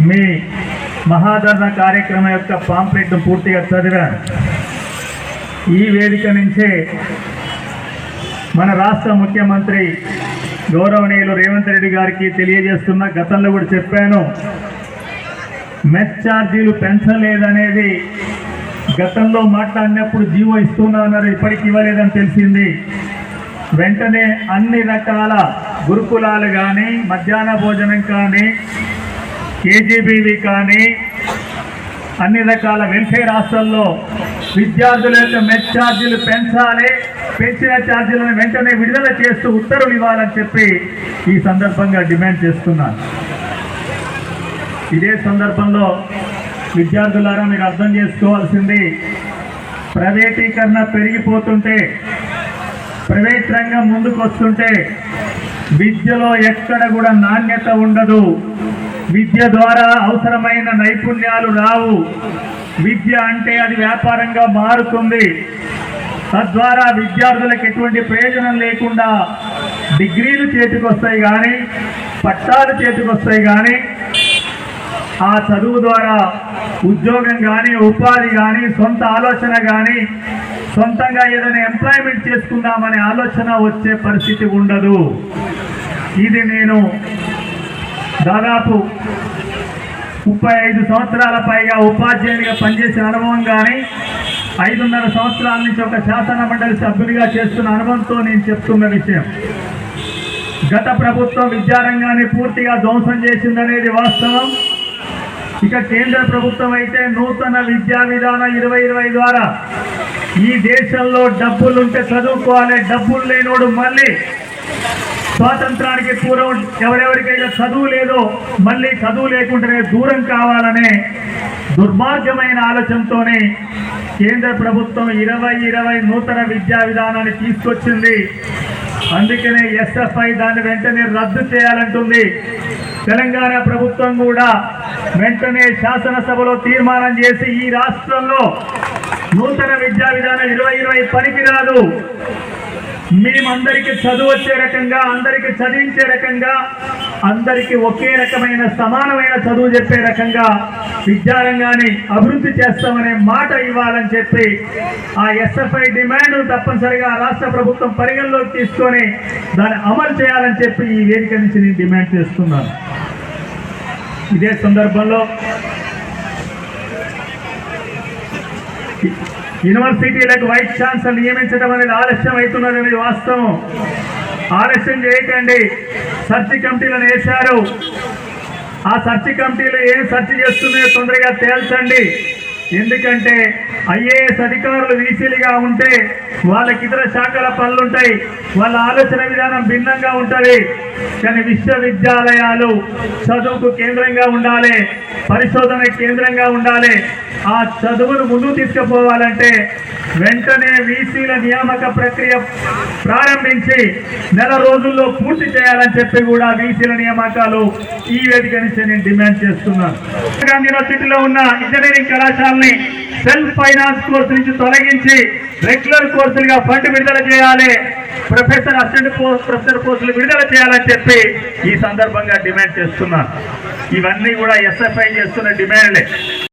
మీ మహాధరణ కార్యక్రమం యొక్క పాంప్లెట్ను పూర్తిగా చదివాను. ఈ వేదిక నుంచే మన రాష్ట్ర ముఖ్యమంత్రి గౌరవనీయులు రేవంత్ రెడ్డి గారికి తెలియజేస్తున్న, గతంలో కూడా చెప్పాను, మెస్ ఛార్జీలు పెంచలేదనేది గతంలో మాట్లాడినప్పుడు జీవో ఇస్తున్నా అన్నారు, ఇప్పటికి ఇవ్వలేదని తెలిసింది. వెంటనే అన్ని రకాల గురుకులాలు కానీ, మధ్యాహ్న భోజనం కానీ, కేజీబీవి కానీ, అన్ని రకాల వెల్ఫేర్ హాస్టల్లో విద్యార్థుల యొక్క మెస్ ఛార్జీలు పెంచాలి, పెంచిన ఛార్జీలను వెంటనే విడుదల చేస్తూ ఉత్తర్వులు ఇవ్వాలని చెప్పి ఈ సందర్భంగా డిమాండ్ చేస్తున్నాను. ఇదే సందర్భంలో విద్యార్థులారా మీరు అర్థం చేసుకోవాల్సింది, ప్రైవేటీకరణ పెరిగిపోతుంటే, ప్రైవేట్ రంగం ముందుకు వస్తుంటే విద్యలో ఎక్కడ కూడా నాణ్యత ఉండదు. విద్య ద్వారా అవసరమైన నైపుణ్యాలు రావు. విద్య అంటే అది వ్యాపారంగా మారుతుంది. తద్వారా విద్యార్థులకు ఎటువంటి ప్రయోజనం లేకుండా డిగ్రీలు చేతికొస్తాయి కానీ, పట్టాలు చేతికొస్తాయి కానీ, ఆ చదువు ద్వారా ఉద్యోగం కానీ, ఉపాధి కానీ, సొంత ఆలోచన కానీ, సొంతంగా ఏదైనా ఎంప్లాయ్మెంట్ చేసుకుందామనే ఆలోచన వచ్చే పరిస్థితి ఉండదు. ఇది నేను దాదాపు 35 సంవత్సరాల పైగా ఉపాధ్యాయునిగా పనిచేసిన అనుభవం కానీ, 5.5 సంవత్సరాల నుంచి ఒక శాసన మండలి సభ్యునిగా చేస్తున్న అనుభవంతో నేను చెప్తున్న విషయం, గత ప్రభుత్వం విద్యారంగాన్ని పూర్తిగా ధ్వంసం చేసిందనేది వాస్తవం. ఇక కేంద్ర ప్రభుత్వం అయితే నూతన విద్యా విధానం 2020 ద్వారా ఈ దేశంలో డబ్బులుంటే చదువుకోవాలి, డబ్బులు లేనోడు మళ్ళీ స్వాతంత్రానికి పూర్వం ఎవరెవరికైనా చదువు లేదో మళ్ళీ చదువు లేకుండానే దూరం కావాలనే దుర్మార్గమైన ఆలోచనతోనే కేంద్ర ప్రభుత్వం 2020 నూతన విద్యా విధానాన్ని తీసుకొచ్చింది. అందుకనే ఎస్ఎఫ్ఐ దాన్ని వెంటనే రద్దు చేయాలంటుంది. తెలంగాణ ప్రభుత్వం కూడా వెంటనే శాసనసభలో తీర్మానం చేసి ఈ రాష్ట్రంలో నూతన విద్యా విధానం 2020 పనికిరాదు, మేమందరికీ చదువు వచ్చే రకంగా, అందరికీ చదివించే రకంగా, అందరికీ ఒకే రకమైన సమానమైన చదువు చెప్పే రకంగా విద్యారంగాన్ని అభివృద్ధి చేస్తామనే మాట ఇవ్వాలని చెప్పి ఆ ఎస్ఎఫ్ఐ డిమాండ్ తప్పనిసరిగా రాష్ట్ర ప్రభుత్వం పరిగణలోకి తీసుకొని దాన్ని అమలు చేయాలని చెప్పి ఈ వేదిక నుంచి నేను డిమాండ్ చేస్తున్నాను. ఇదే సందర్భంలో యూనివర్సిటీలకు వైస్ ఛాన్సలర్ నియమించడం అనేది ఆలస్యం అవుతున్నది వాస్తవం. ఆలస్యం చేయకండి. సెర్చ్ కమిటీలను వేశారు. ఆ సెర్చ్ కమిటీలు ఏం సెర్చ్ చేస్తున్నాయో తొందరగా తేల్చండి. ఎందుకంటే ఐఏఎస్ అధికారులు వీసీలుగా ఉంటే వాళ్ళకి ఇతర శాఖల పనులుంటాయి, వాళ్ళ ఆలోచన విధానం భిన్నంగా ఉంటుంది. కానీ విశ్వవిద్యాలయాలు చదువుకు కేంద్రంగా ఉండాలి, పరిశోధన కేంద్రంగా ఉండాలి. ఆ చదువును ముందుకు తీసుకుపోవాలంటే వెంటనే వీసీల నియామక ప్రక్రియ ప్రారంభించి నెల రోజుల్లో పూర్తి చేయాలని చెప్పి కూడా వీసీల నియామకాలు ఈ వేదిక నుంచి నేను డిమాండ్ చేస్తున్నాను. యూనివర్సిటీలో ఉన్న ఇంజనీరింగ్ కళాశాలని సెల్ఫ్ ఫైనాన్స్ కోర్సు నుంచి తొలగించి రెగ్యులర్ కోర్సులుగా ఫండ్ విడుదల చేయాలి, ప్రొఫెసర్, అసిస్టెంట్ ప్రొఫెసర్ కోర్సులు విడుదల చేయాలని చెప్పి ఈ సందర్భంగా డిమాండ్ చేస్తున్నాను. ఇవన్నీ కూడా ఎస్ఎఫ్ఐ చేస్తున్న డిమాండ్లే.